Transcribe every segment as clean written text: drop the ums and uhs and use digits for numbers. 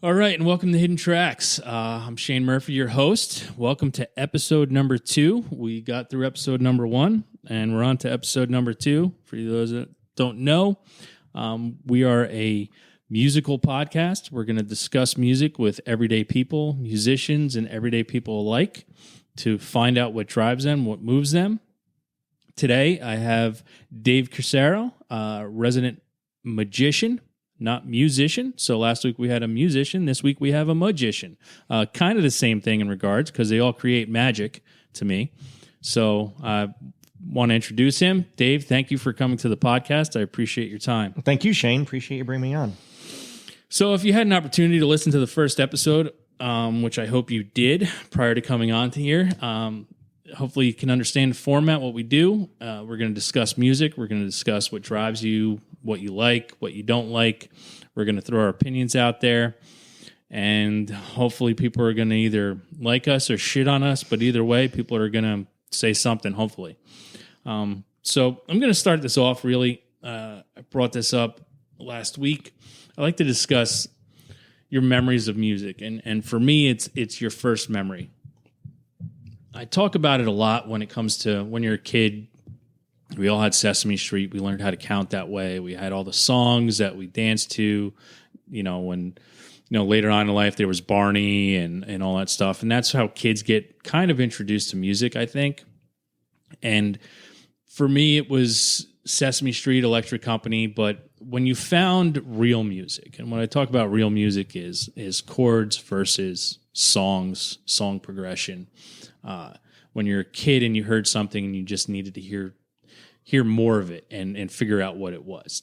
All right, and welcome to Hidden Tracks. I'm Shane Murphy, your host. Welcome to episode number 2. We got through episode number 1, and we're on to episode number 2. For those that don't know, we are a musical podcast. We're going to discuss music with everyday people, musicians, and everyday people alike to find out what drives them, what moves them. Today, I have Dave Corsaro, resident magician, not musician. So last week we had a musician. This week we have a magician. Kind of the same thing in regards because they all create magic to me. So I want to introduce him. Dave, thank you for coming to the podcast. I appreciate your time. Thank you, Shane. Appreciate you bringing me on. So if you had an opportunity to listen to the first episode, which I hope you did prior to coming on to here, hopefully you can understand the format, what we do. We're going to discuss music. We're going to discuss what drives you, what you like, what you don't like. We're going to throw our opinions out there. And hopefully people are going to either like us or shit on us. But either way, people are going to say something, hopefully. So I'm going to start this off, really. I brought this up last week. I like to discuss your memories of music. And for me, it's your first memory. I talk about it a lot when it comes to when you're a kid. We all had Sesame Street. We learned how to count that way. We had all the songs that we danced to, when, later on in life there was Barney and all that stuff. And that's how kids get kind of introduced to music, I think. And for me, it was Sesame Street, Electric Company. But when you found real music, and when I talk about real music is chords versus songs, song progression. When you're a kid and you heard something and you just needed to hear more of it and figure out what it was.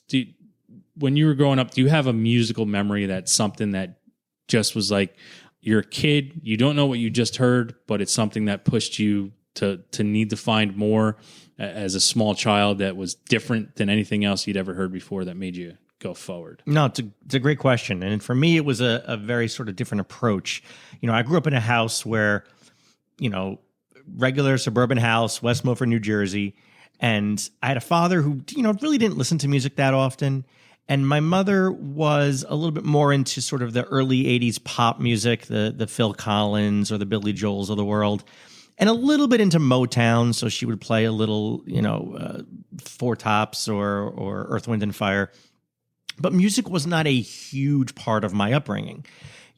When you were growing up, do you have a musical memory that's something that just was like, you're a kid, you don't know what you just heard, but it's something that pushed you to need to find more as a small child that was different than anything else you'd ever heard before that made you go forward? No, it's a great question. And for me, it was a very sort of different approach. I grew up in a house where, regular suburban house, West Milford, New Jersey. And I had a father who, really didn't listen to music that often. And my mother was a little bit more into sort of the early 80s pop music, the Phil Collins or the Billy Joels of the world, and a little bit into Motown. So she would play a little, Four Tops or Earth, Wind and Fire. But music was not a huge part of my upbringing.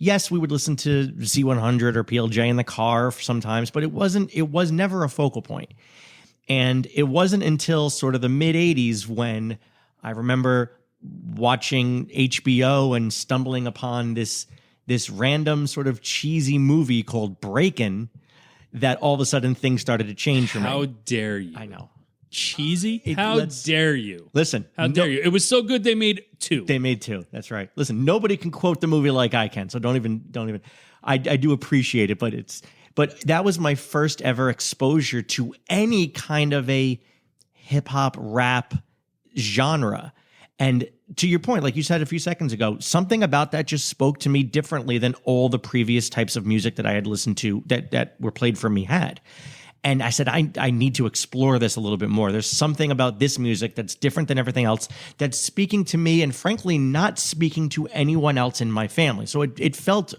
Yes, we would listen to Z100 or PLJ in the car sometimes, but it was never a focal point. And it wasn't until sort of the mid-'80s when I remember watching HBO and stumbling upon this random sort of cheesy movie called Breakin' that all of a sudden things started to change for me. How dare you? I know. Cheesy? How dare you? Listen. How dare you? It was so good they made 2. They made 2. That's right. Listen, nobody can quote the movie like I can, so don't even. I do appreciate it, but that was my first ever exposure to any kind of a hip hop rap genre. And to your point, like you said a few seconds ago, something about that just spoke to me differently than all the previous types of music that I had listened to that were played for me had. And I said, I need to explore this a little bit more. There's something about this music that's different than everything else that's speaking to me and frankly not speaking to anyone else in my family. So it felt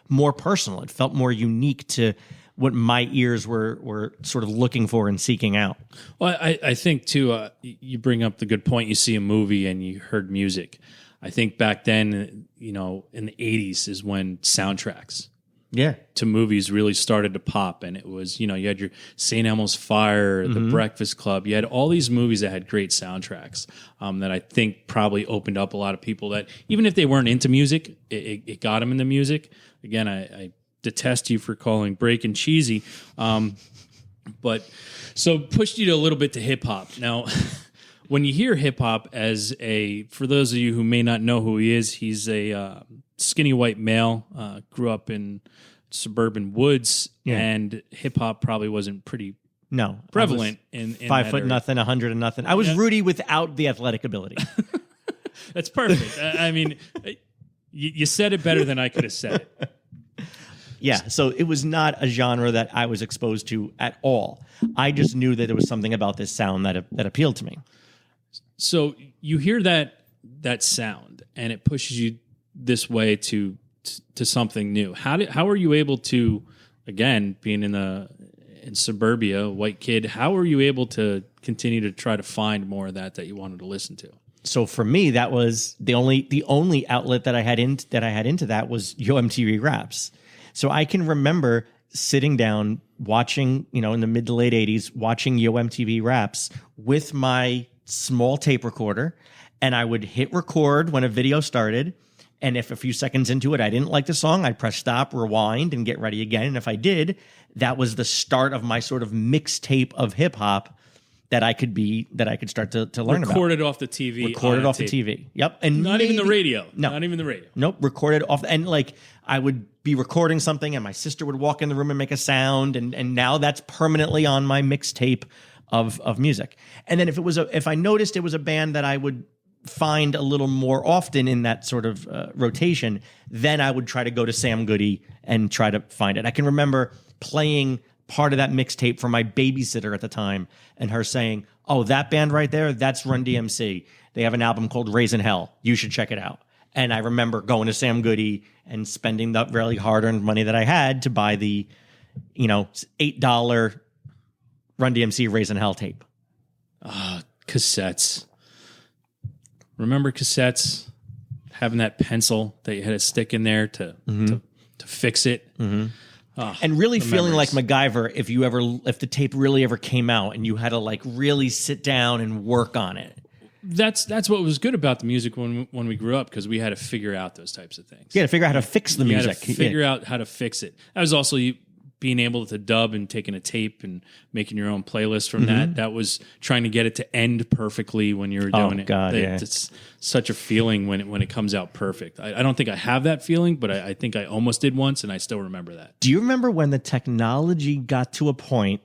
more personal. It felt more unique to what my ears were sort of looking for and seeking out. Well, I think, too, you bring up the good point. You see a movie and you heard music. I think back then, in the 80s is when soundtracks to movies really started to pop. And it was, you had your St. Elmo's Fire, The Breakfast Club. You had all these movies that had great soundtracks that I think probably opened up a lot of people that, even if they weren't into music, it got them into music. Again, I detest you for calling Breakin' cheesy. But so pushed you to a little bit to hip hop. Now, when you hear hip hop for those of you who may not know who he is, he's a skinny white male, grew up in suburban woods, and hip hop probably wasn't prevalent in 5 foot nothing, 100 and nothing. I was Rudy without the athletic ability. That's perfect. I mean, you said it better than I could have said it. Yeah, so it was not a genre that I was exposed to at all. I just knew that there was something about this sound that appealed to me. So you hear that sound, and it pushes you this way to to something new. How were you able to, again, being in suburbia, white kid, how were you able to continue to try to find more of that you wanted to listen to? So for me, that was the only outlet that I had into that was Yo MTV Raps. So I can remember sitting down watching, in the mid to late 80s, watching Yo MTV Raps with my small tape recorder, and I would hit record when a video started. And if a few seconds into it, I didn't like the song, I'd press stop, rewind, and get ready again. And if I did, that was the start of my sort of mixtape of hip hop that I could start to learn about. Recorded off the TV. Recorded off the TV. Yep. And not even the radio. No. Not even the radio. Nope. Recorded off. And like I would be recording something and my sister would walk in the room and make a sound. And now that's permanently on my mixtape of music. And then if I noticed it was a band that I would find a little more often in that sort of rotation, then I would try to go to Sam Goody and try to find it. I can remember playing part of that mixtape for my babysitter at the time and her saying, "Oh, that band right there, that's Run DMC. They have an album called Raisin Hell. You should check it out." And I remember going to Sam Goody and spending the really hard-earned money that I had to buy the, $8 Run DMC Raisin Hell tape. Cassettes. Remember cassettes? Having that pencil that you had to stick in there to fix it. Mm-hmm. Oh, and really feeling like MacGyver if the tape really ever came out and you had to like really sit down and work on it. That's what was good about the music when we grew up, because we had to figure out those types of things. You had to figure out how to fix the music. You had to figure out how to fix it. That was also being able to dub and taking a tape and making your own playlist from that. That was trying to get it to end perfectly when you were doing it. God, It's such a feeling when it comes out perfect. I don't think I have that feeling, but I think I almost did once, and I still remember that. Do you remember when the technology got to a point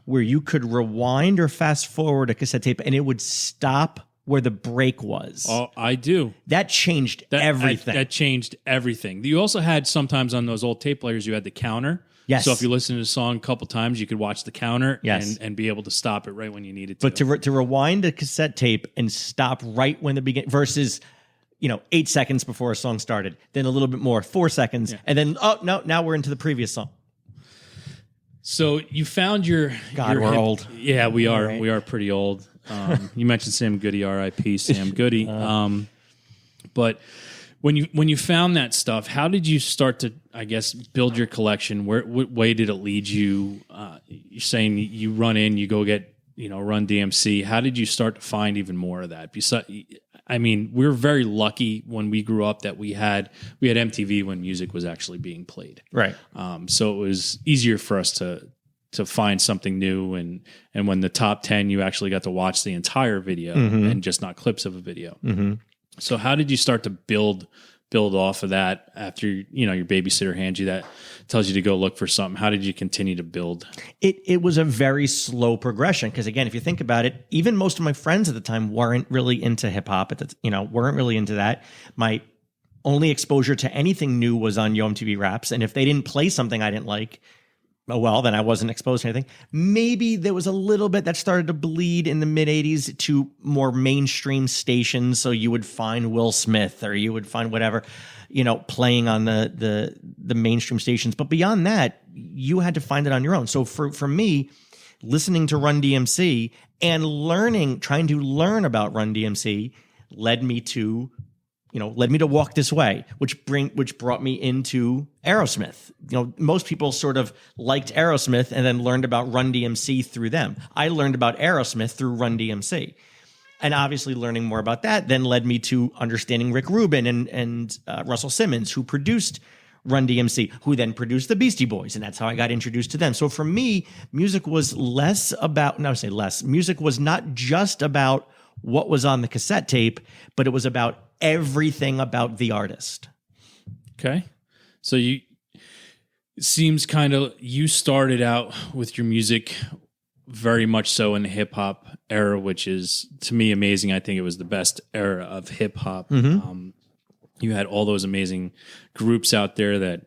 where you could rewind or fast forward a cassette tape and it would stop where the break was? Oh, I do. That changed everything. That changed everything. You also had sometimes on those old tape players, you had the counter. Yes. So if you listen to the song a couple times, you could watch the counter and be able to stop it right when you needed to. But to rewind a cassette tape and stop right when the beginning versus 8 seconds before a song started, then a little bit more, 4 seconds, and then now we're into the previous song. So you found your we're old. Yeah, we are. Right. We are pretty old. You mentioned Sam Goody, R.I.P. Sam Goody. But when you found that stuff, how did you start to, I guess, build your collection? What way did it lead you? You're saying you run in, you go get Run DMC. How did you start to find even more of that? We were very lucky when we grew up that we had MTV when music was actually being played. Right. So it was easier for us to find something new, and when the top 10, you actually got to watch the entire video and just not clips of a video. Mm-hmm. So how did you start to build off of that after your babysitter hands you that, tells you to go look for something? How did you continue to build? It was a very slow progression, because again, if you think about it, even most of my friends at the time weren't really into hip hop. Weren't really into that. My only exposure to anything new was on Yo MTV Raps, and if they didn't play something I didn't like, then I wasn't exposed to anything. Maybe there was a little bit that started to bleed in the mid-'80s to more mainstream stations. So you would find Will Smith or you would find whatever, playing on the mainstream stations. But beyond that, you had to find it on your own. So for me, listening to Run DMC and trying to learn about Run DMC led me to Walk This Way, which brought me into Aerosmith. Most people sort of liked Aerosmith and then learned about Run DMC through them. I learned about Aerosmith through Run DMC. And obviously learning more about that then led me to understanding Rick Rubin and Russell Simmons, who produced Run DMC, who then produced the Beastie Boys. And that's how I got introduced to them. So for me, music was music was not just about what was on the cassette tape, but it was about everything about the artist. Okay. So it seems you started out with your music very much so in the hip hop era, which is to me amazing. I think it was the best era of hip hop. Mm-hmm. You had all those amazing groups out there that,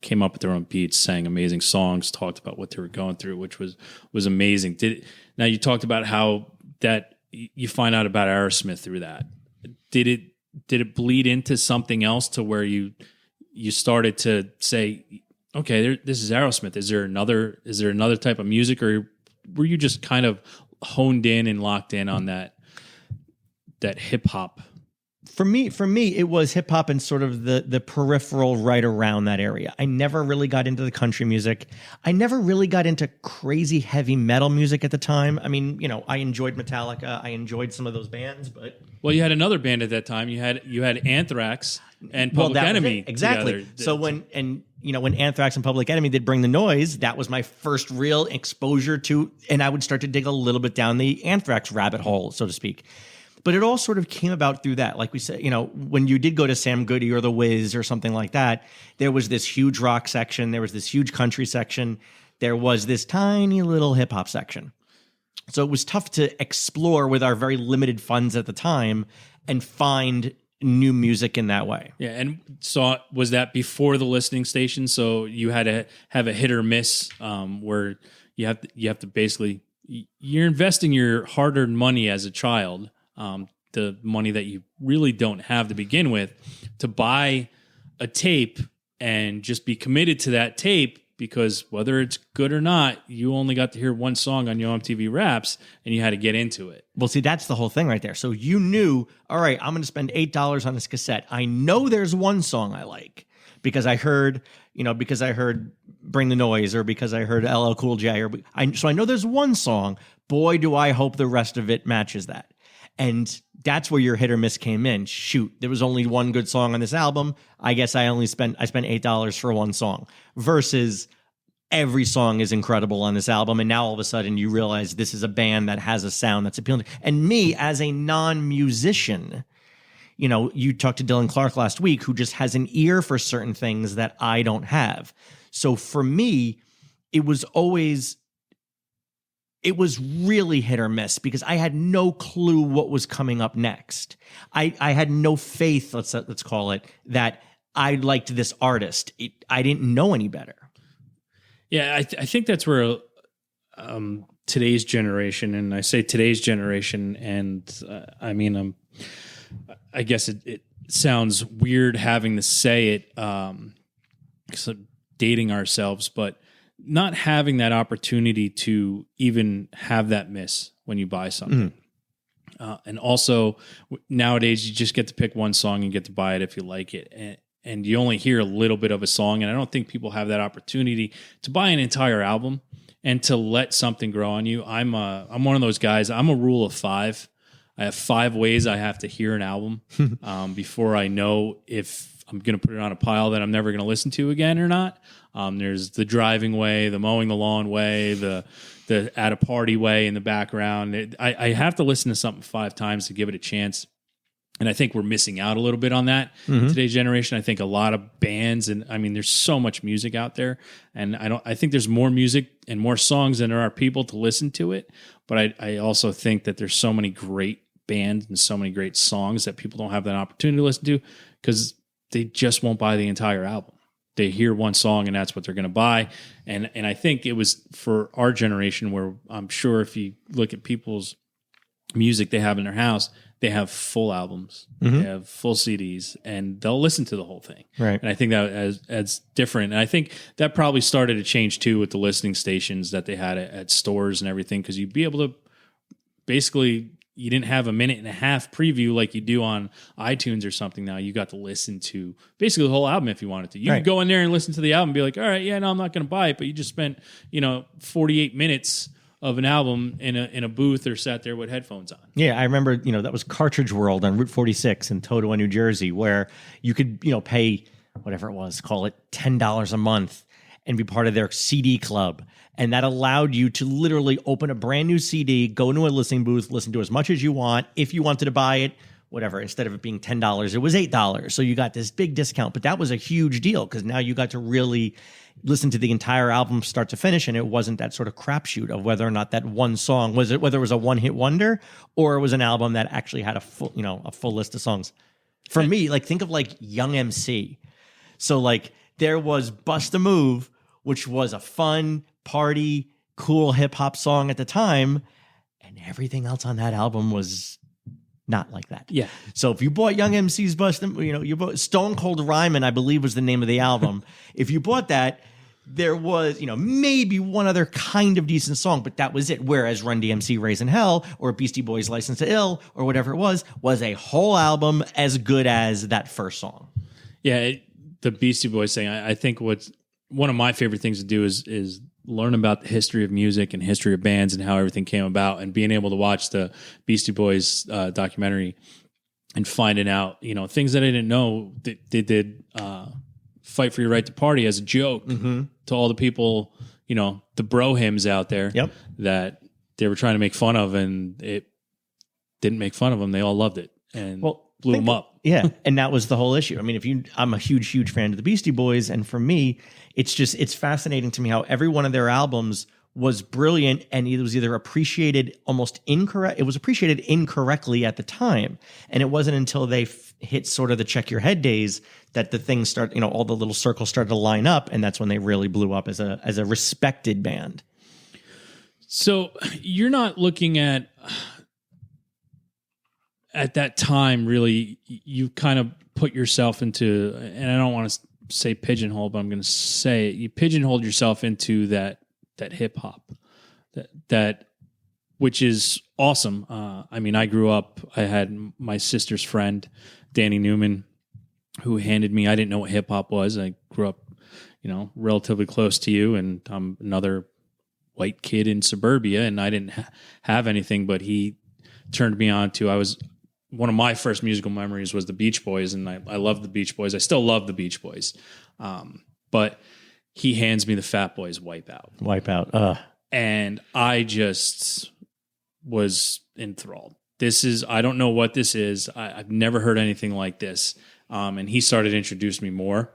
came up with their own beats, sang amazing songs, talked about what they were going through, which was amazing. Now you talked about how that you find out about Aerosmith through that. Did it bleed into something else to where you you started to say, okay, this is Aerosmith. Is there another type of music, or were you just kind of honed in and locked in on that hip hop? For me, it was hip hop and sort of the peripheral right around that area. I never really got into the country music. I never really got into crazy heavy metal music at the time. I mean, I enjoyed Metallica. I enjoyed some of those bands, but you had another band at that time. You had Anthrax and Public Enemy exactly. together. So when Anthrax and Public Enemy did Bring the Noise, that was my first real exposure to, and I would start to dig a little bit down the Anthrax rabbit hole, so to speak. But it all sort of came about through that. Like we said, when you did go to Sam Goody or The Wiz or something like that, there was this huge rock section. There was this huge country section. There was this tiny little hip hop section. So it was tough to explore with our very limited funds at the time and find new music in that way. Yeah. And so was that before the listening station? So you had to have a hit or miss where you have to basically, you're investing your hard-earned money as a child, the money that you really don't have to begin with, to buy a tape and just be committed to that tape, because whether it's good or not, you only got to hear one song on Yo MTV Raps and you had to get into it. Well, see, that's the whole thing right there. So you knew, all right, I'm going to spend $8 on this cassette. I know there's one song I like because I heard Bring the Noise, or because I heard LL Cool J, so I know there's one song. Boy, do I hope the rest of it matches that. And that's where your hit or miss came in. Shoot, there was only one good song on this album. I guess I spent $8 for one song, versus every song is incredible on this album. And now all of a sudden you realize this is a band that has a sound that's appealing. And me, as a non-musician, you talked to Dylan Clark last week, who just has an ear for certain things that I don't have. So for me, it was really hit or miss, because I had no clue what was coming up next. I had no faith, let's call it, that I liked this artist. I didn't know any better. Yeah, I think that's where today's generation, and I say today's generation, and I mean, I guess it sounds weird having to say it, dating ourselves, but not having that opportunity to even have that miss when you buy something. And also nowadays you just get to pick one song and get to buy it if you like it. And you only hear a little bit of a song. And I don't think people have that opportunity to buy an entire album and to let something grow on you. I'm one of those guys. I'm a rule of 5. I have 5 ways I have to hear an album before I know if I'm going to put it on a pile that I'm never going to listen to again or not. There's the driving way, the mowing the lawn way, the at a party way in the background. I have to listen to something 5 times to give it a chance. And I think we're missing out a little bit on that in today's generation. I think a lot of bands, and I mean, there's so much music out there, and I think there's more music and more songs than there are people to listen to it. But I also think that there's so many great bands and so many great songs that people don't have that opportunity to listen to, because they just won't buy the entire album. They hear one song and that's what they're going to buy. And I think it was for our generation, where I'm sure if you look at people's music they have in their house, they have full albums, they have full CDs, and they'll listen to the whole thing. Right. And I think that as different. And I think that probably started to change too with the listening stations that they had at stores and everything, because you'd be able to basically, you didn't have a minute and a half preview like you do on iTunes or something now. You got to listen to basically the whole album if you wanted to. You could go in there and listen to the album and be like, all right, yeah, no, I'm not going to buy it. But you just spent, 48 minutes of an album in a booth or sat there with headphones on. Yeah, I remember, that was Cartridge World on Route 46 in Totowa, New Jersey, where you could, pay whatever it was, call it $10 a month, and be part of their CD club. And that allowed you to literally open a brand new CD, go into a listening booth, listen to as much as you want. If you wanted to buy it, whatever, instead of it being $10, it was $8. So you got this big discount. But that was a huge deal, because now you got to really listen to the entire album start to finish. And it wasn't that sort of crapshoot of whether or not that one song, whether it was a one-hit wonder or it was an album that actually had a full list of songs. For me, think of Young MC. So there was Bust a Move, which was a fun, party, cool hip hop song at the time, and everything else on that album was not like that. Yeah. So if you bought Young MC's Bustin', you bought Stone Cold Rhymin', I believe was the name of the album. If you bought that, there was, maybe one other kind of decent song, but that was it. Whereas Run DMC Raising Hell or Beastie Boys License to Ill or whatever it was a whole album as good as that first song. Yeah, the Beastie Boys thing, I think what's one of my favorite things to do is learn about the history of music and history of bands and how everything came about, and being able to watch the Beastie Boys documentary and finding out, things that I didn't know. They did Fight for Your Right to Party as a joke to all the people, the bro hymns out there that they were trying to make fun of, and it didn't make fun of them. They all loved it and blew them up. Yeah. And that was the whole issue. I mean, I'm a huge, huge fan of the Beastie Boys. And for me, it's fascinating to me how every one of their albums was brilliant, and it was either appreciated almost incorrect. It was appreciated incorrectly at the time. And it wasn't until they hit sort of the check your head days that the things start, all the little circles started to line up. And that's when they really blew up as a respected band. So you're not looking at that time, really, you kind of put yourself into, and I don't want to say pigeonhole, but I'm going to say it, you pigeonholed yourself into that hip hop, that which is awesome. I mean, I grew up, I had my sister's friend, Danny Newman, who handed me, I didn't know what hip hop was. I grew up, relatively close to you, and I'm another white kid in suburbia, and I didn't have anything, but he turned me on to, one of my first musical memories was the Beach Boys, and I love the Beach Boys. I still love the Beach Boys. But he hands me the Fat Boys Wipeout. And I just was enthralled. I don't know what this is. I've never heard anything like this. And he started to introduce me more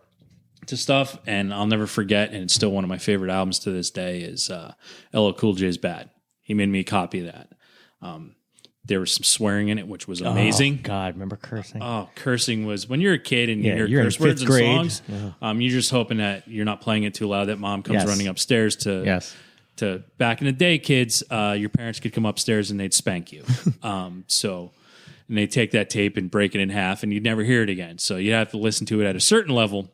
to stuff, and I'll never forget, and it's still one of my favorite albums to this day, is LL Cool J's Bad. He made me a copy of that. There was some swearing in it, which was amazing. Oh, God, remember cursing? Oh, cursing was, when you're a kid and you hear you're curse words in grade. songs, you're just hoping that you're not playing it too loud, that mom comes running upstairs to back in the day, kids, your parents could come upstairs and they'd spank you. And they'd take that tape and break it in half, and you'd never hear it again. So you'd have to listen to it at a certain level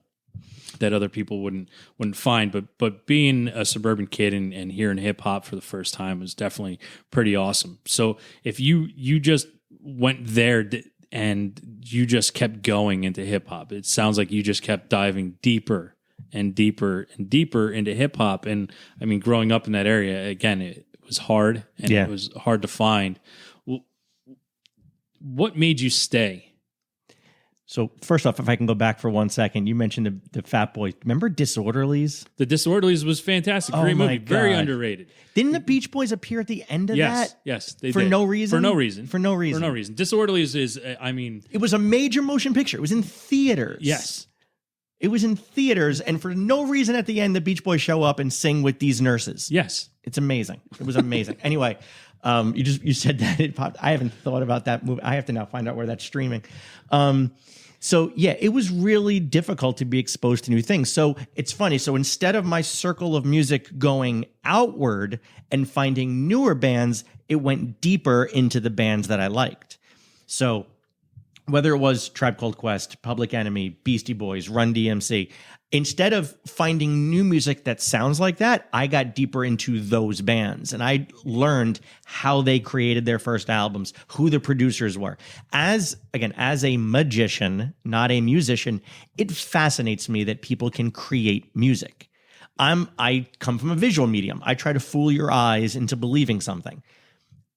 that other people wouldn't find. But being a suburban kid and hearing hip hop for the first time was definitely pretty awesome. So if you just went there and you just kept going into hip hop, it sounds like you just kept diving deeper and deeper and deeper into hip hop. And I mean, growing up in that area, again, it was hard, and it was hard to find. What made you stay? So first off, if I can go back for 1 second, you mentioned the Fat Boys. Remember Disorderlies? The Disorderlies was fantastic. Great movie. Very underrated. Didn't the Beach Boys appear at the end of that? Yes, they did. No reason? For no reason. For no reason. Disorderlies is, it was a major motion picture. It was in theaters. Yes. It was in theaters, and for no reason at the end, the Beach Boys show up and sing with these nurses. Yes. It's amazing. It was amazing. Anyway, you said that it popped. I haven't thought about that movie. I have to now find out where that's streaming. So yeah, it was really difficult to be exposed to new things. So it's funny. So instead of my circle of music going outward and finding newer bands, it went deeper into the bands that I liked. So whether it was Tribe Called Quest, Public Enemy, Beastie Boys, Run DMC, instead of finding new music that sounds like that, I got deeper into those bands, and I learned how they created their first albums, who the producers were. As a magician, not a musician, it fascinates me that people can create music. I come from a visual medium. I try to fool your eyes into believing something.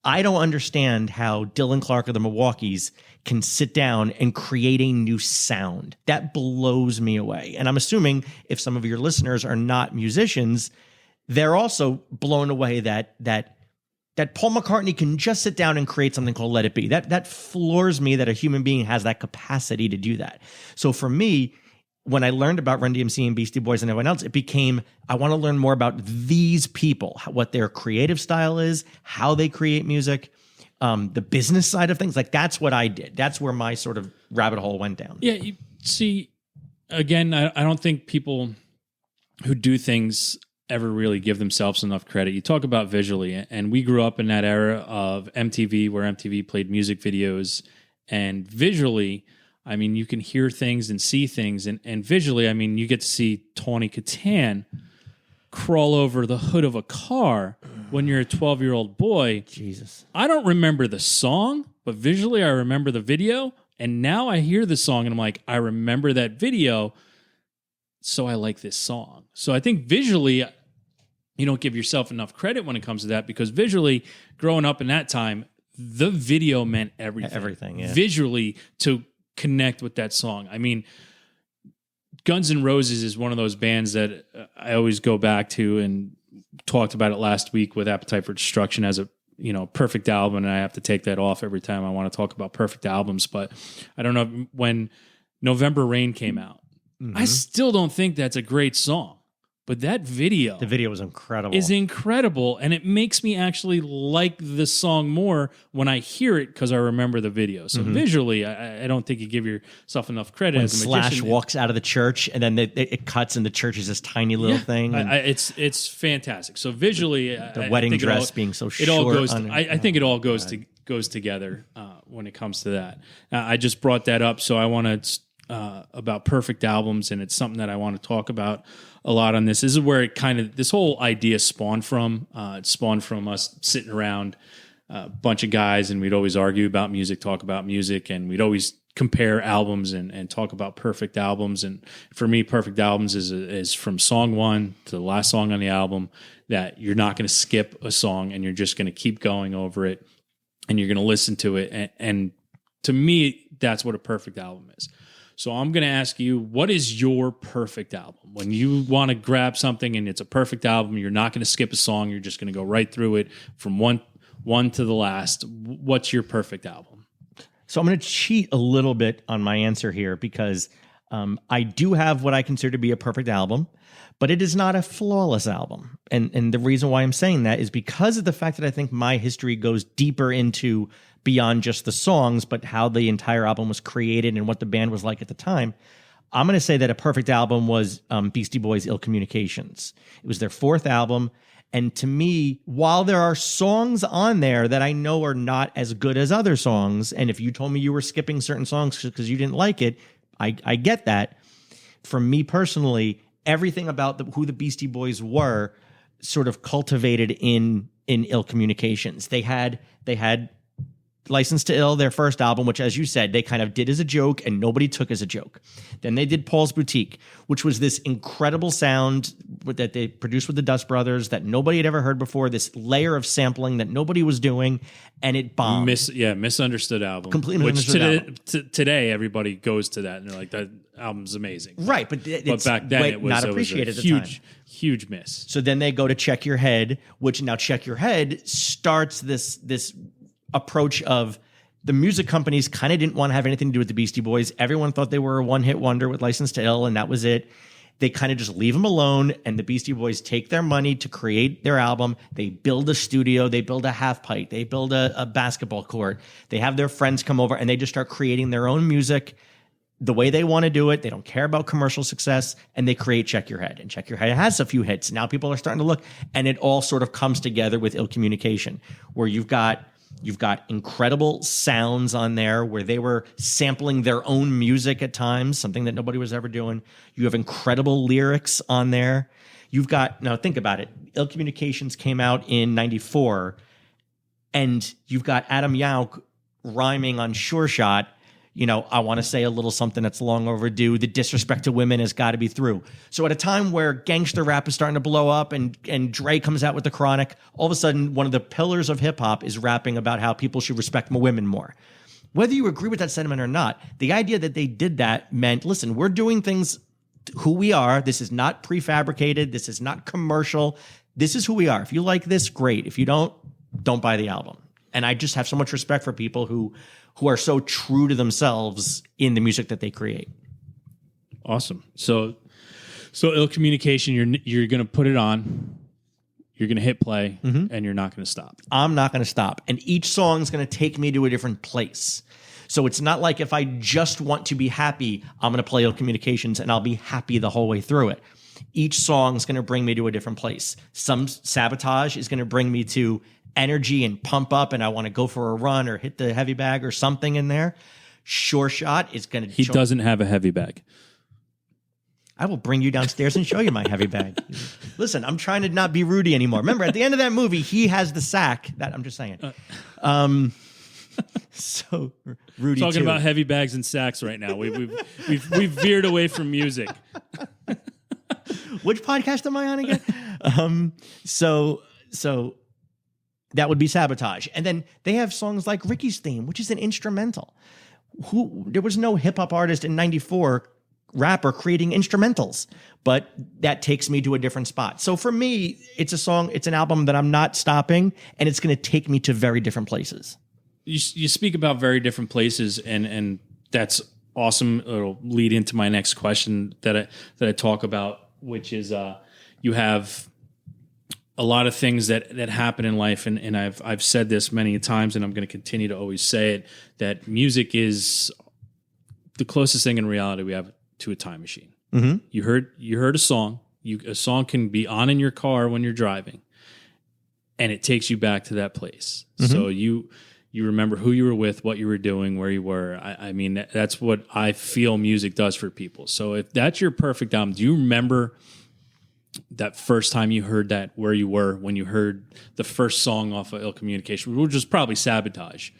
I don't understand how Dylan Clark of the Milwaukees can sit down and create a new sound. That blows me away. And I'm assuming if some of your listeners are not musicians, they're also blown away that Paul McCartney can just sit down and create something called Let It Be. That floors me that a human being has that capacity to do that. So for me, when I learned about Run DMC and Beastie Boys and everyone else, it became, I want to learn more about these people, what their creative style is, how they create music, the business side of things. Like, that's what I did. That's where my sort of rabbit hole went down. Yeah, you see, again, I don't think people who do things ever really give themselves enough credit. You talk about visually, and we grew up in that era of MTV, where MTV played music videos And visually, I mean, you can hear things and see things. And visually, I mean, you get to see Tawny Kitaen crawl over the hood of a car when you're a 12-year-old boy. Jesus. I don't remember the song, but visually I remember the video. And now I hear the song and I'm like, I remember that video, so I like this song. So I think visually, you don't give yourself enough credit when it comes to that, because visually, growing up in that time, the video meant everything. Everything, yeah. Visually, to connect with that song. I mean, Guns N' Roses is one of those bands that I always go back to, and talked about it last week with Appetite for Destruction as a perfect album, and I have to take that off every time I want to talk about perfect albums. But I don't know, when November Rain came out, I still don't think that's a great song. But that video... The video was incredible. Is incredible, and it makes me actually like the song more when I hear it, because I remember the video. So visually, I don't think you give yourself enough credit when as a Slash magician. walks out of the church, and then it cuts, and the church is this tiny little thing. It's fantastic. So visually... The wedding dress being so short. It all goes... I think it all goes together when it comes to that. I just brought that up, so I want to... about perfect albums, and it's something that I want to talk about a lot on this. This is where this whole idea spawned from. It spawned from us sitting around a bunch of guys, and we'd always argue about music, talk about music, and we'd always compare albums and talk about perfect albums. And for me, perfect albums is from song one to the last song on the album, that you're not going to skip a song, and you're just going to keep going over it, and you're going to listen to it. And to me, that's what a perfect album is. So I'm going to ask you, what is your perfect album? When you want to grab something and it's a perfect album, you're not going to skip a song. You're just going to go right through it from one to the last. What's your perfect album? So I'm going to cheat a little bit on my answer here, because I do have what I consider to be a perfect album, but it is not a flawless album. And the reason why I'm saying that is because of the fact that I think my history goes deeper into beyond just the songs, but how the entire album was created and what the band was like at the time. I'm going to say that a perfect album was Beastie Boys' Ill Communications. It was their fourth album. And to me, while there are songs on there that I know are not as good as other songs, and if you told me you were skipping certain songs because you didn't like it, I get that. For me personally, everything about who the Beastie Boys were sort of cultivated in Ill Communications. They had License to Ill, their first album, which, as you said, they kind of did as a joke and nobody took as a joke. Then they did Paul's Boutique, which was this incredible sound that they produced with the Dust Brothers that nobody had ever heard before, this layer of sampling that nobody was doing, and it bombed. Misunderstood album. Completely misunderstood album. Today, everybody goes to that and they're like, that album's amazing. Right, but it's back then it was not appreciated a at the time. Huge miss. So then they go to Check Your Head, which now Check Your Head starts this approach of the music companies kind of didn't want to have anything to do with the Beastie Boys. Everyone thought they were a one-hit wonder with License to Ill, and that was it. They kind of just leave them alone, and the Beastie Boys take their money to create their album. They build a studio. They build a half pipe. They build a basketball court. They have their friends come over, and they just start creating their own music the way they want to do it. They don't care about commercial success, and they create Check Your Head. And Check Your Head has a few hits. Now people are starting to look, and it all sort of comes together with Ill Communication, where you've got incredible sounds on there where they were sampling their own music at times, something that nobody was ever doing. You have incredible lyrics on there. Now think about it. Ill Communications came out in 94, and you've got Adam Yauch rhyming on Sure Shot. I want to say a little something that's long overdue. The disrespect to women has got to be through. So at a time where gangster rap is starting to blow up and Dre comes out with The Chronic, all of a sudden one of the pillars of hip hop is rapping about how people should respect women more. Whether you agree with that sentiment or not, the idea that they did that meant, listen, we're doing things who we are. This is not prefabricated. This is not commercial. This is who we are. If you like this, great. If you don't buy the album. And I just have so much respect for people who are so true to themselves in the music that they create. Awesome. So Ill Communication, you're going to put it on, you're going to hit play, and you're not going to stop. I'm not going to stop. And each song is going to take me to a different place. So it's not like if I just want to be happy, I'm going to play Ill Communications and I'll be happy the whole way through it. Each song is going to bring me to a different place. Some Sabotage is going to bring me to energy and pump up, and I want to go for a run or hit the heavy bag or something in there. Sure Shot is going to... He doesn't have a heavy bag. I will bring you downstairs and show you my heavy bag. Listen, I'm trying to not be Rudy anymore. Remember, at the end of that movie, he has the sack. That I'm just saying. So Rudy talking too. about heavy bags and sacks right now. We've veered away from music. Which podcast am I on again? So that would be Sabotage. And then they have songs like Ricky's Theme, which is an instrumental. There was no hip hop artist in '94 rapper creating instrumentals, but that takes me to a different spot. So for me, it's an album that I'm not stopping, and it's going to take me to very different places. You speak about very different places, and that's awesome. It'll lead into my next question that I talk about, which is you have a lot of things that happen in life, and I've said this many times, and I'm going to continue to always say it, that music is the closest thing in reality we have to a time machine. Mm-hmm. You heard a song. A song can be on in your car when you're driving, and it takes you back to that place. Mm-hmm. So you remember who you were with, what you were doing, where you were. I mean, that's what I feel music does for people. So if that's your perfect album, do you remember that first time you heard that, where you were when you heard the first song off of Ill Communication, which was probably Sabotage?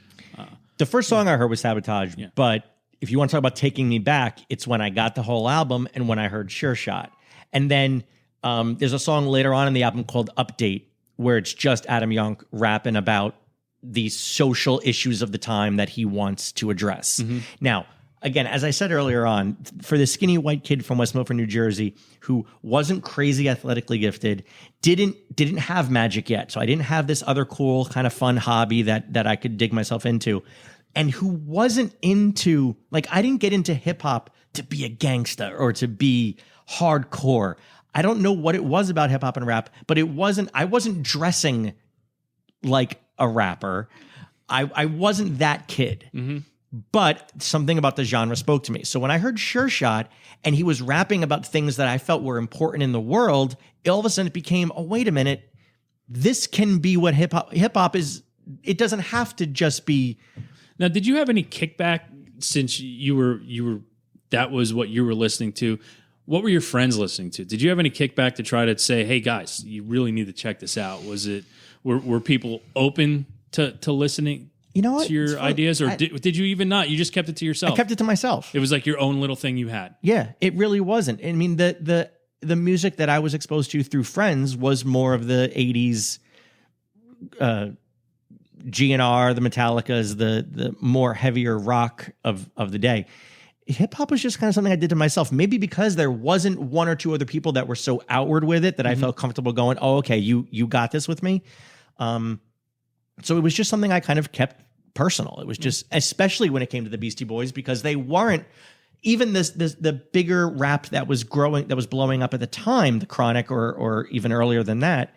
The first song I heard was Sabotage, yeah. But if you want to talk about taking me back, it's when I got the whole album and when I heard Sure Shot. And then there's a song later on in the album called Update, where it's just Adam Yonk rapping about the social issues of the time that he wants to address. Mm-hmm. Now, again, as I said earlier on, for the skinny white kid from West Milford, New Jersey, who wasn't crazy athletically gifted, didn't have magic yet. So I didn't have this other cool kind of fun hobby that I could dig myself into. And who wasn't into, like, I didn't get into hip hop to be a gangster or to be hardcore. I don't know what it was about hip hop and rap, but I wasn't dressing like a rapper. I wasn't that kid. Mm-hmm. But something about the genre spoke to me. So when I heard Sure Shot and he was rapping about things that I felt were important in the world, all of a sudden it became, oh, wait a minute, this can be what hip hop is. It doesn't have to just be. Now, did you have any kickback since you were that was what you were listening to? What were your friends listening to? Did you have any kickback to try to say, hey guys, you really need to check this out? Were people open to listening? You know what? To your ideas, or did you even not? You just kept it to yourself. I kept it to myself. It was like your own little thing you had. Yeah, it really wasn't. I mean, the music that I was exposed to through friends was more of the 80s GNR, the Metallicas, the more heavier rock of the day. Hip hop was just kind of something I did to myself. Maybe because there wasn't one or two other people that were so outward with it that I felt comfortable going, oh, okay, you got this with me. So it was just something I kind of kept personal. It was just, especially when it came to the Beastie Boys, because they weren't even the bigger rap that was blowing up at the time, the Chronic or even earlier than that.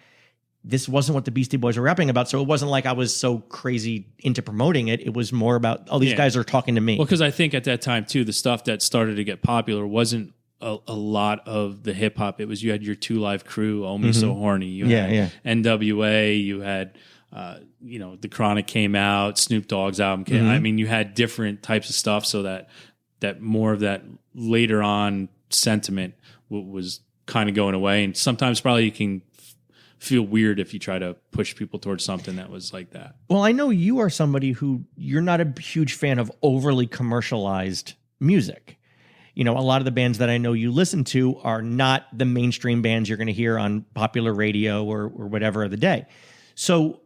This wasn't what the Beastie Boys were rapping about. So it wasn't like I was so crazy into promoting it. It was more about, oh, these guys are talking to me. Well, because I think at that time too, the stuff that started to get popular wasn't a lot of the hip hop. It was, you had your Two Live Crew, Oh Me So Horny. You had NWA, you had, the Chronic came out, Snoop Dogg's album came out. I mean, you had different types of stuff, so that more of that later on sentiment was kind of going away. And sometimes probably you can feel weird if you try to push people towards something that was like that. Well, I know you are somebody who, you're not a huge fan of overly commercialized music. You know, a lot of the bands that I know you listen to are not the mainstream bands you're going to hear on popular radio or whatever of the day. So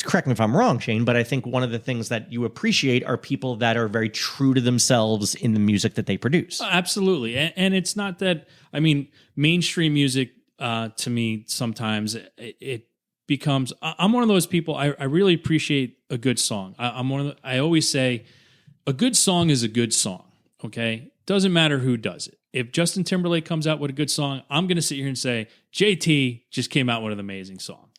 correct me if I'm wrong, Shane, but I think one of the things that you appreciate are people that are very true to themselves in the music that they produce. Absolutely. And it's not that, I mean, mainstream music, to me, sometimes it becomes, I'm one of those people, I really appreciate a good song. I always say a good song is a good song. Okay. Doesn't matter who does it. If Justin Timberlake comes out with a good song, I'm going to sit here and say, JT just came out with an amazing song.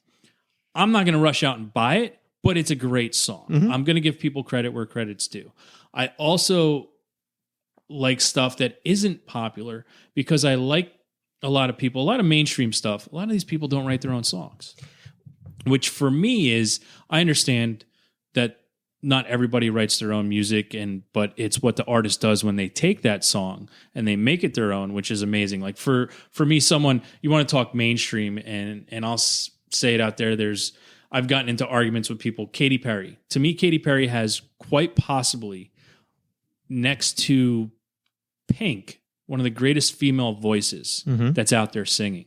I'm not going to rush out and buy it, but it's a great song. Mm-hmm. I'm going to give people credit where credit's due. I also like stuff that isn't popular because I like a lot of mainstream stuff. A lot of these people don't write their own songs, which for me is, I understand that not everybody writes their own music, but it's what the artist does when they take that song and they make it their own, which is amazing. Like for me, someone, you want to talk mainstream, and I'll say it out there. I've gotten into arguments with people. Katy Perry. To me, Katy Perry has quite possibly, next to Pink, one of the greatest female voices that's out there singing.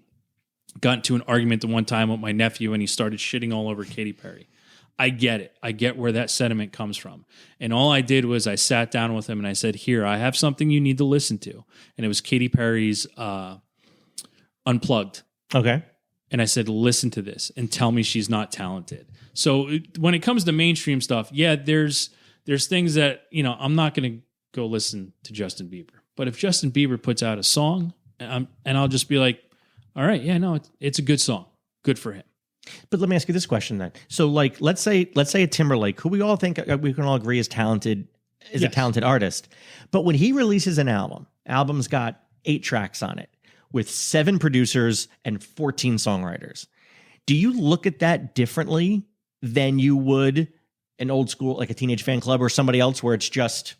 Got into an argument the one time with my nephew, and he started shitting all over Katy Perry. I get it. I get where that sentiment comes from. And all I did was I sat down with him and I said, here, I have something you need to listen to. And it was Katy Perry's Unplugged. Okay. And I said, listen to this and tell me she's not talented. So when it comes to mainstream stuff, yeah, there's things that, I'm not going to go listen to Justin Bieber. But if Justin Bieber puts out a song, and I'll just be like, all right, yeah, no, it's a good song. Good for him. But let me ask you this question then. So, like, let's say a Timberlake, who we all think we can all agree is talented, is a talented artist. But when he releases an album's got 8 tracks on it with 7 producers and 14 songwriters. Do you look at that differently than you would an old school, like a Teenage Fan Club or somebody else, where it's just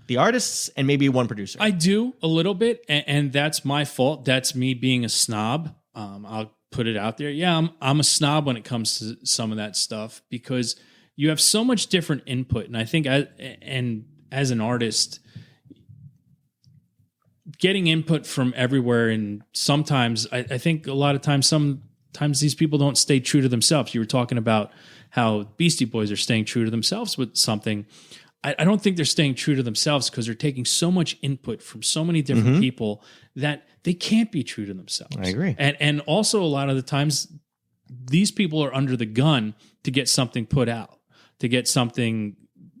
the artists and maybe one producer? I do a little bit, and that's my fault. That's me being a snob. I'll put it out there. Yeah, I'm a snob when it comes to some of that stuff, because you have so much different input. And I think as an artist, getting input from everywhere, and sometimes I think a lot of times, sometimes these people don't stay true to themselves. You were talking about how Beastie Boys are staying true to themselves with something. I don't think they're staying true to themselves because they're taking so much input from so many different people that they can't be true to themselves. I agree. And also a lot of the times these people are under the gun to get something put out, to get something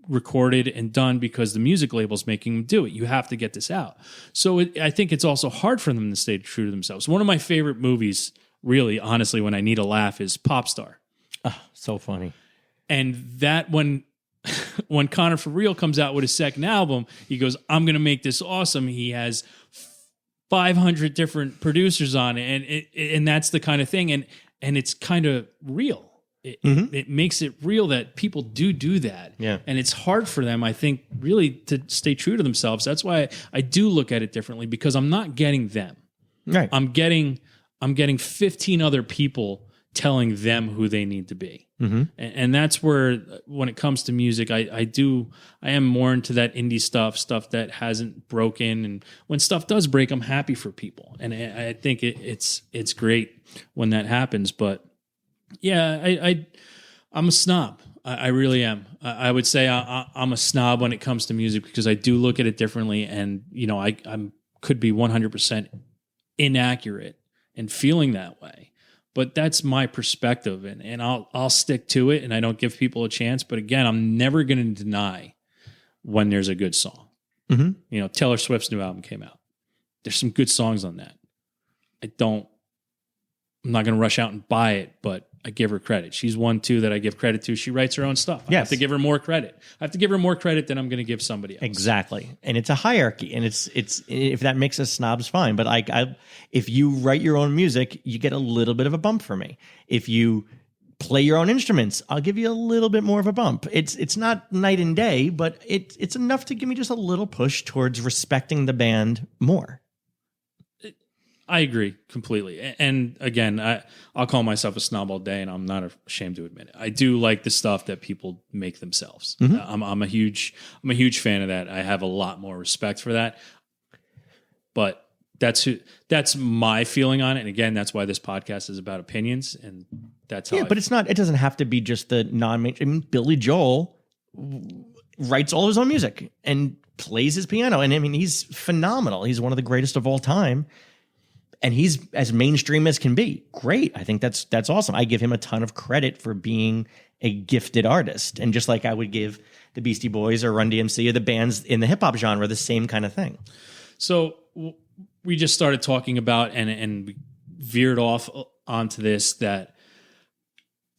recorded and done, because the music label's making them do it. You have to get this out. So I think it's also hard for them to stay true to themselves. One of my favorite movies, really, honestly, when I need a laugh, is Pop Star. Oh, so funny. And that when Connor For Real comes out with his second album, he goes, I'm going to make this awesome. He has 500 different producers on it. And that's the kind of thing. And it's kind of real. It makes it real that people do that. Yeah. And it's hard for them, I think, really to stay true to themselves. That's why I do look at it differently, because I'm not getting them. Right. I'm getting 15 other people telling them who they need to be. And that's where, when it comes to music, I am more into that indie stuff that hasn't broken. And when stuff does break, I'm happy for people. And I think it's great when that happens. But yeah, I'm a snob. I really am. I would say I'm a snob when it comes to music, because I do look at it differently. And, I could be 100% inaccurate in feeling that way. But that's my perspective, and I'll stick to it, and I don't give people a chance. But again, I'm never going to deny when there's a good song. Taylor Swift's new album came out. There's some good songs on that. I'm not going to rush out and buy it, but I give her credit. She's one too that I give credit to. She writes her own stuff. I have to give her more credit. I have to give her more credit than I'm going to give somebody else. Exactly. And it's a hierarchy, and it's if that makes us snobs, fine. But if you write your own music, you get a little bit of a bump from me. If you play your own instruments, I'll give you a little bit more of a bump. It's not night and day, but it's enough to give me just a little push towards respecting the band more. I agree completely. And again, I'll call myself a snob all day, and I'm not ashamed to admit it. I do like the stuff that people make themselves. I'm a huge fan of that. I have a lot more respect for that. But that's my feeling on it. And again, that's why this podcast is about opinions, and that's how. Yeah, but it doesn't have to be just the non-mainstream. I mean, Billy Joel writes all his own music and plays his piano, and I mean, he's phenomenal. He's one of the greatest of all time. And he's as mainstream as can be. Great. I think that's awesome. I give him a ton of credit for being a gifted artist. And just like I would give the Beastie Boys or Run DMC or the bands in the hip hop genre the same kind of thing. So we just started talking about and we veered off onto this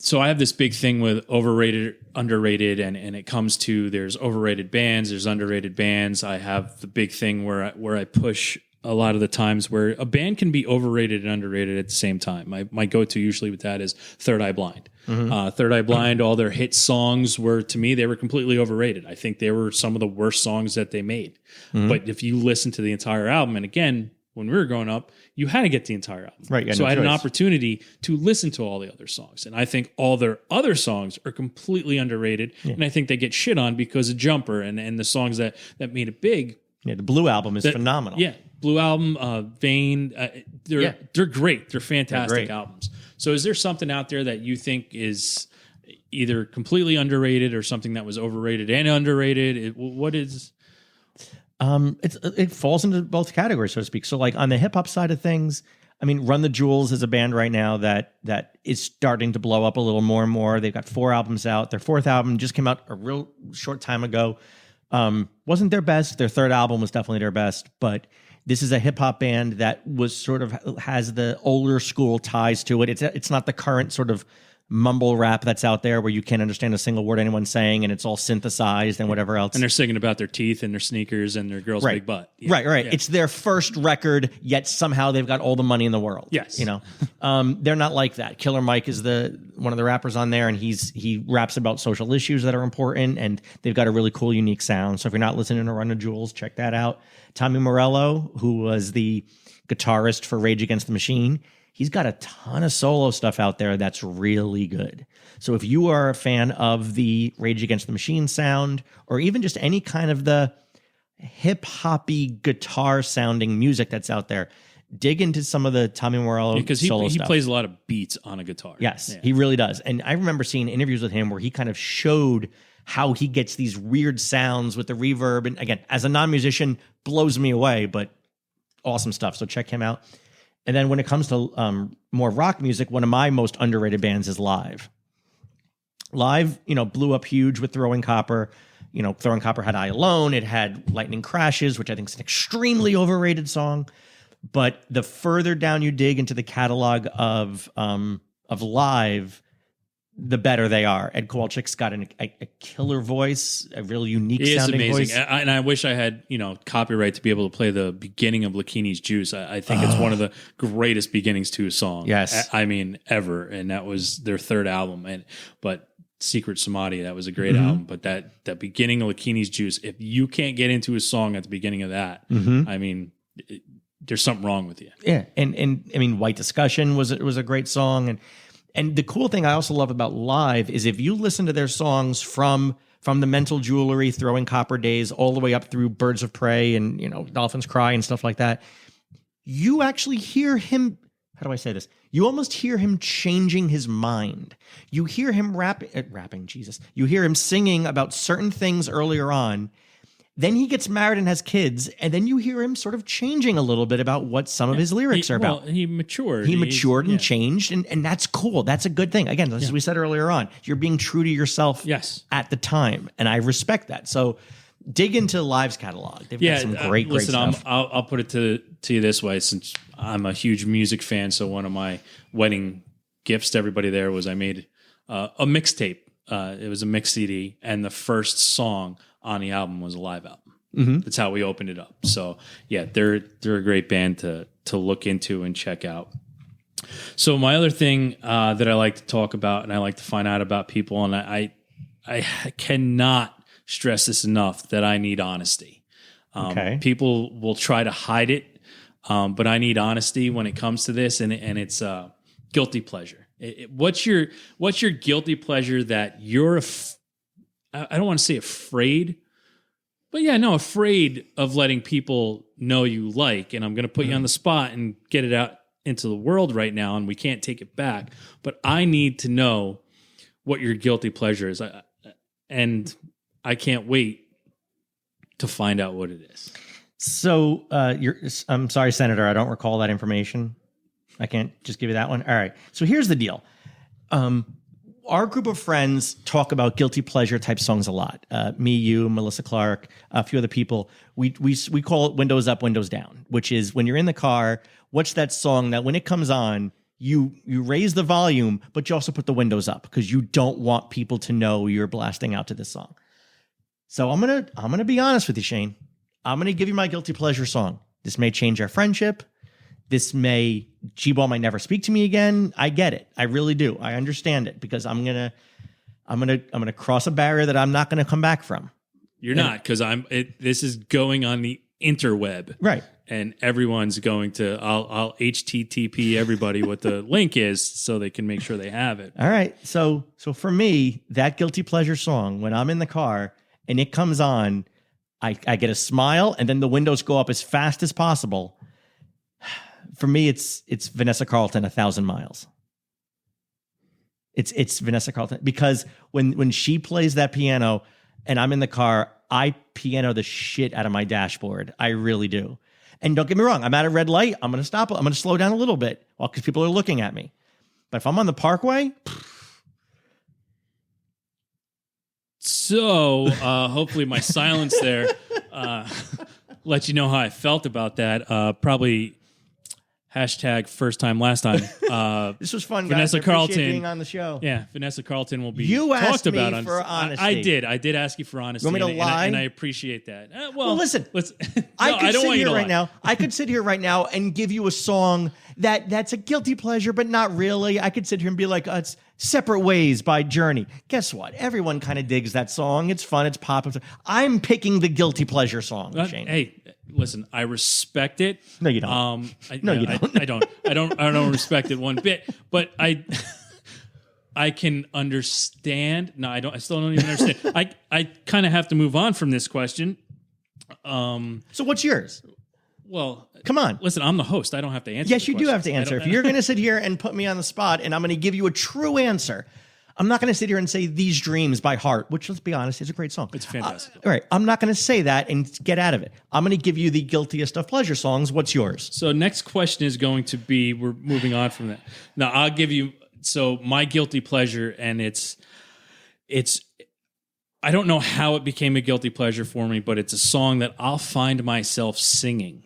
so I have this big thing with overrated, underrated, and it comes to there's overrated bands, there's underrated bands. I have the big thing where I push a lot of the times where a band can be overrated and underrated at the same time. My go-to usually with that is Third Eye Blind. Third Eye Blind, all their hit songs were, to me, they were completely overrated. I think they were some of the worst songs that they made. But if you listen to the entire album, and again, when we were growing up, you had to get the entire album. Right. So I had an opportunity to listen to all the other songs. And I think all their other songs are completely underrated. Yeah. And I think they get shit on because of Jumper and the songs that made it big. Yeah, the Blue album is phenomenal. Yeah, Blue album, Vain, they're great. They're fantastic albums. So is there something out there that you think is either completely underrated or something that was overrated and underrated? What is... It falls into both categories, so to speak. So like on the hip hop side of things, I mean, Run the Jewels is a band right now that is starting to blow up a little more and more. They've got 4 albums out. Their 4th album just came out a real short time ago. Wasn't their best. Their 3rd album was definitely their best, but this is a hip hop band that was sort of has the older school ties to it. It's not the current sort of mumble rap that's out there where you can't understand a single word anyone's saying and it's all synthesized and whatever else. And they're singing about their teeth and their sneakers and their girl's big butt. Yeah. Right. Yeah. It's their first record, yet somehow they've got all the money in the world. Yes. You know, they're not like that. Killer Mike is one of the rappers on there, and he raps about social issues that are important, and they've got a really cool, unique sound. So if you're not listening to Run the Jewels, check that out. Tommy Morello, who was the guitarist for Rage Against the Machine, he's got a ton of solo stuff out there that's really good. So if you are a fan of the Rage Against the Machine sound, or even just any kind of the hip-hoppy guitar sounding music that's out there, dig into some of the Tommy Morello solo stuff. He plays a lot of beats on a guitar. Yes, he really does. And I remember seeing interviews with him where he kind of showed how he gets these weird sounds with the reverb. And again, as a non-musician, blows me away, but awesome stuff. So check him out. And then when it comes to more rock music, one of my most underrated bands is Live. Live, blew up huge with Throwing Copper. Throwing Copper had I Alone. It had Lightning Crashes, which I think is an extremely overrated song. But the further down you dig into the catalog of Live, the better they are. Ed Kowalczyk's got a killer voice, a real unique sounding voice. And I wish I had, copyright to be able to play the beginning of Lakini's Juice. I think it's one of the greatest beginnings to a song. Yes. I mean, ever. And that was their 3rd album. But Secret Samadhi, that was a great album. But that beginning of Lakini's Juice, if you can't get into a song at the beginning of that, I mean, there's something wrong with you. Yeah. And I mean, White Discussion was a great song. And the cool thing I also love about Live is if you listen to their songs from the Mental Jewelry, Throwing Copper days, all the way up through Birds of Prey and, Dolphins Cry and stuff like that, you actually hear him, how do I say this? You almost hear him changing his mind. You hear him rapping, Jesus. You hear him singing about certain things earlier on. Then he gets married and has kids, and then you hear him sort of changing a little bit about what some of his lyrics are about. Well, he matured. He matured and changed, and that's cool. That's a good thing. Again, as we said earlier on, you're being true to yourself at the time, and I respect that. So dig into Live's catalog. They've got some great stuff. I'll put it to you this way, since I'm a huge music fan, so one of my wedding gifts to everybody there was I made a mixtape. It was a mix CD, and the first song on the album was a Live album. That's how we opened it up. So yeah, they're a great band to look into and check out. So my other thing that I like to talk about and I like to find out about people, and I cannot stress this enough, that I need honesty. People will try to hide it, but I need honesty when it comes to this, and it's guilty pleasure. What's your guilty pleasure that you're I don't want to say afraid, but afraid of letting people know you like, and I'm going to put you on the spot and get it out into the world right now, and we can't take it back, but I need to know what your guilty pleasure is, and I can't wait to find out what it is. So I'm sorry, Senator, I don't recall that information. I can't just give you that one. All right. So here's the deal. Our group of friends talk about guilty pleasure type songs a lot. Me, you, Melissa Clark, a few other people. We call it windows up, windows down, which is when you're in the car, what's that song that when it comes on, you raise the volume, but you also put the windows up because you don't want people to know you're blasting out to this song. So I'm gonna be honest with you, Shane. I'm gonna give you my guilty pleasure song. This may change our friendship. G-Ball might never speak to me again. I get it. I really do. I understand it because I'm gonna cross a barrier that I'm not gonna come back from. You're not, because this is going on the interweb. Right. And everyone's going to, I'll HTTP everybody what the link is so they can make sure they have it. All right. So for me, that guilty pleasure song, when I'm in the car and it comes on, I get a smile and then the windows go up as fast as possible. For me, it's Vanessa Carlton, 1,000 Miles. It's Vanessa Carlton because when she plays that piano and I'm in the car, I piano the shit out of my dashboard. I really do. And don't get me wrong, I'm at a red light. I'm going to stop. I'm going to slow down a little bit because people are looking at me. But if I'm on the parkway. So hopefully my silence there let you know how I felt about that. Probably hashtag first time, last time. This was fun, Vanessa guys. Carlton Being on the show. Yeah, Vanessa Carlton will be you talked asked me about. For honesty. I did ask you for honesty. You want me to lie? And I appreciate that. Well, listen. No, I could don't sit want you here to right lie. now. I could sit here right now and give you a song that's a guilty pleasure, but not really. I could sit here and be like, it's Separate Ways by Journey. Guess what? Everyone kind of digs that song. It's fun. It's pop. I'm picking the guilty pleasure song, Shane. Hey, listen, I respect it. No, you don't. You don't. I don't respect it one bit. But I can understand. No, I don't. I still don't even understand. I kind of have to move on from this question. So what's yours? Well, come on. Listen, I'm the host. I don't have to answer. Yes, you do have to answer. If you're going to sit here and put me on the spot and I'm going to give you a true answer, I'm not going to sit here and say These Dreams by Heart, which, let's be honest, is a great song. It's fantastic. All right. I'm not going to say that and get out of it. I'm going to give you the guiltiest of pleasure songs. What's yours? So next question is going to be, we're moving on from that. Now, I'll give you, so my guilty pleasure, and it's I don't know how it became a guilty pleasure for me, but it's a song that I'll find myself singing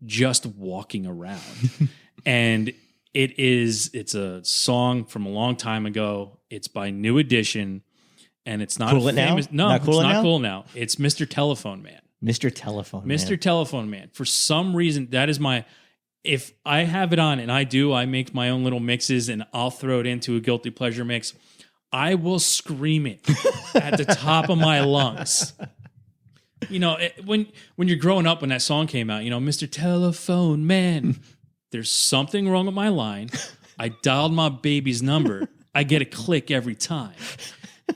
just walking around. And it's a song from a long time ago. It's by New Edition, and it's not Cool It Now? No, Not it's Cool It not Now? Cool Now. It's Mr. Telephone Man. Mr. Telephone Man. Mr. Telephone Man. For some reason, that is my, if I have it on, and I make my own little mixes, and I'll throw it into a guilty pleasure mix, I will scream it at the top of my lungs. You know, when you're growing up, when that song came out, you know, Mr. Telephone Man, there's something wrong with my line. I dialed my baby's number. I get a click every time.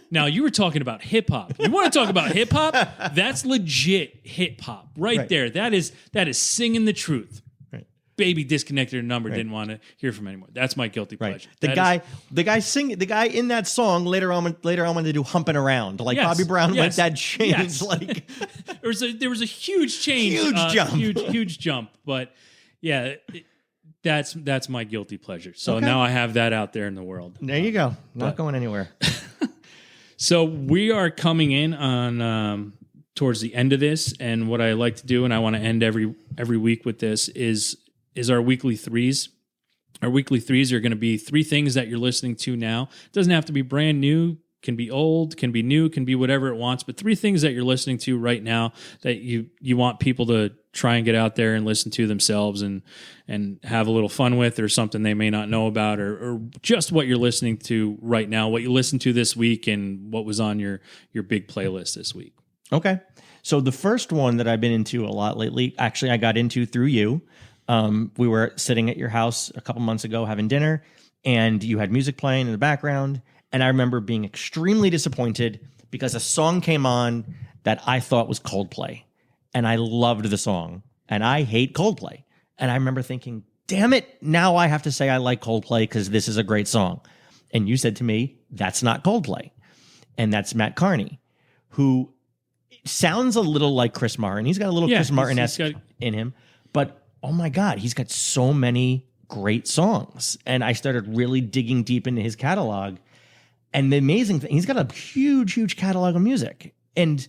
Now, you were talking about hip hop. You want to talk about hip hop? That's legit hip hop right there. That is singing the truth. Right. Baby disconnected her number, didn't want to hear from anymore. That's my guilty pleasure. The guy in that song later on when they do Humping Around, like Yes, Bobby Brown yes, let that change. yes. Like there was a huge change, huge jump. But yeah, that's my guilty pleasure. So now I have that out there in the world. There you go. Not going anywhere. So we are coming in on towards the end of this, and what I like to do, and I want to end every week with this, is our weekly threes. Our weekly threes are going to be 3 things that you're listening to now. It doesn't have to be brand new, can be old, can be new, can be whatever it wants, but 3 things that you're listening to right now that you want people to try and get out there and listen to themselves and have a little fun with, or something they may not know about, or just what you're listening to right now, what you listened to this week, and what was on your big playlist this week. Okay. So the first one that I've been into a lot lately, actually I got into through you. We were sitting at your house a couple months ago having dinner, and you had music playing in the background. And I remember being extremely disappointed because a song came on that I thought was Coldplay. And I loved the song. And I hate Coldplay. And I remember thinking, damn it, now I have to say I like Coldplay because this is a great song. And you said to me, that's not Coldplay. And that's Matt Carney, who sounds a little like Chris Martin. He's got a little Chris Martin-esque in him. But, oh my God, he's got so many great songs. And I started really digging deep into his catalog. And the amazing thing, he's got a huge, huge catalog of music. And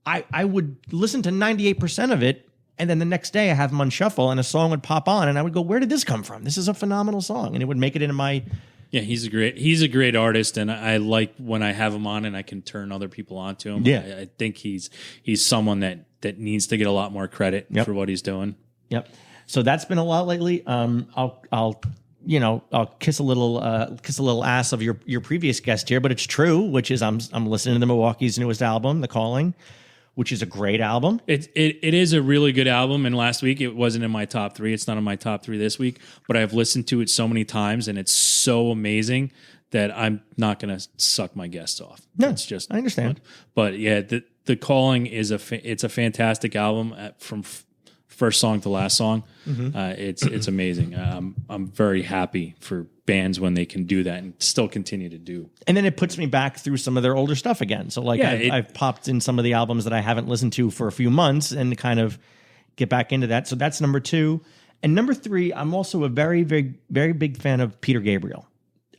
I would listen to 98% of it, and then the next day I have him on shuffle, and a song would pop on, and I would go, where did this come from? This is a phenomenal song. And it would make it into my... Yeah, he's a great artist, and I like when I have him on and I can turn other people onto him. Yeah. I think he's someone that needs to get a lot more credit for what he's doing. Yep. So that's been a lot lately. I'll kiss a little ass of your previous guest here, but it's true, which is I'm listening to the Milwaukee's newest album, The Calling, which is a great album. It is a really good album, and last week it wasn't in my top 3. It's not in my top 3 this week, but I've listened to it so many times, and it's so amazing that I'm not going to suck my guests off. No, it's just I understand. But yeah, the Calling is it's a fantastic album from first song to last song. It's amazing. I'm very happy for bands when they can do that and still continue to do. And then it puts me back through some of their older stuff again. So like I've popped in some of the albums that I haven't listened to for a few months and kind of get back into that. So that's number 2. And number 3, I'm also a very, very, very big fan of Peter Gabriel.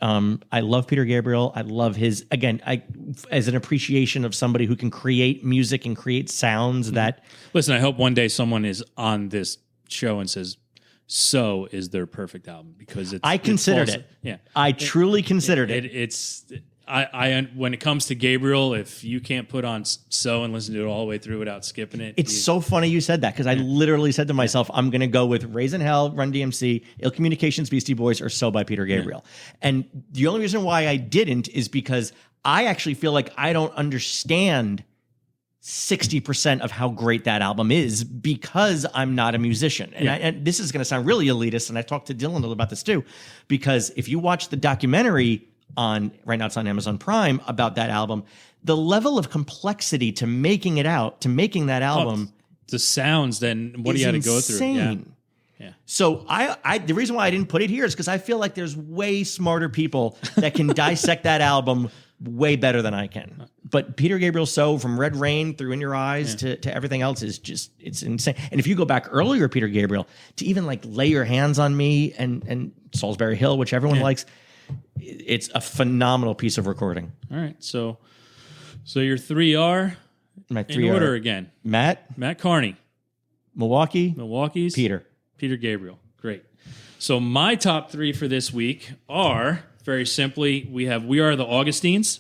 I love Peter Gabriel. I love his, again, as an appreciation of somebody who can create music and create sounds that... Listen, I hope one day someone is on this show and says, "So is their perfect album," because I considered it. Yeah, I truly considered it. It's I when it comes to Gabriel, if you can't put on "So" and listen to it all the way through without skipping it, it's so funny you said that, because I literally said to myself, I'm going to go with "Raising Hell," Run DMC, Ill Communications, Beastie Boys, or "So" by Peter Gabriel. And the only reason why I didn't is because I actually feel like I don't understand 60% of how great that album is because I'm not a musician. And, and this is going to sound really elitist, and I talked to Dylan about this too, because if you watch the documentary right now it's on Amazon Prime about that album, the level of complexity to making that album, the sounds, then what he had to go through. Yeah. So the reason why I didn't put it here is because I feel like there's way smarter people that can dissect that album way better than I can. But Peter Gabriel, "So" from Red Rain through In Your Eyes to everything else is just, it's insane. And if you go back earlier, Peter Gabriel, to even like Lay Your Hands on Me and Salisbury Hill, which everyone likes, it's a phenomenal piece of recording. All right. So your 3 are my 3 in order are again. Matt Carney, Milwaukee's Peter Gabriel. Great. So my top 3 for this week are, very simply, we are the Augustines.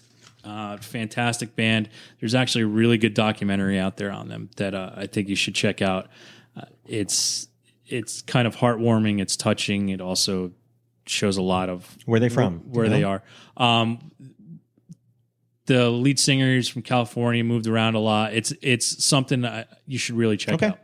Fantastic band. There's actually a really good documentary out there on them that I think you should check out. It's kind of heartwarming. It's touching. It also shows a lot of where they're from, where they are. The lead singer is from California, moved around a lot. It's something you should really check out.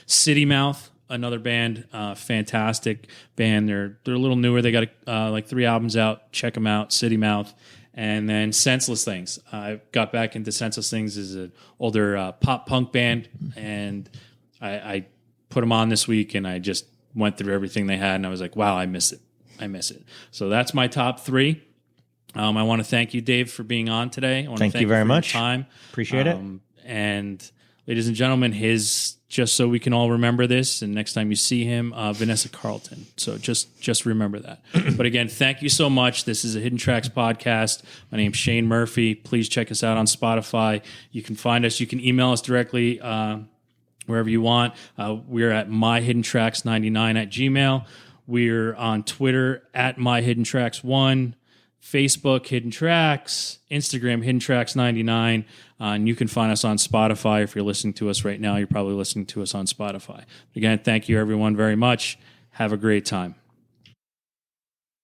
City Mouth, another band, fantastic band. They're a little newer. They got like 3 albums out. Check them out. City Mouth. And then Senseless Things. I got back into Senseless Things as an older pop punk band, and I put them on this week, and I just went through everything they had, and I was like, wow, I miss it. So that's my top 3. I want to thank you, Dave, for being on today. I want thank you very much. Your time. Appreciate it. And ladies and gentlemen, just so we can all remember this, and next time you see him, Vanessa Carlton. So just remember that. But again, thank you so much. This is a Hidden Tracks podcast. My name's Shane Murphy. Please check us out on Spotify. You can find us. You can email us directly wherever you want. We're at myhiddentracks99@gmail. We're on Twitter at myhiddentracks1. Facebook, Hidden Tracks, Instagram, Hidden Tracks 99. And you can find us on Spotify. If you're listening to us right now, you're probably listening to us on Spotify. Again, thank you everyone very much. Have a great time.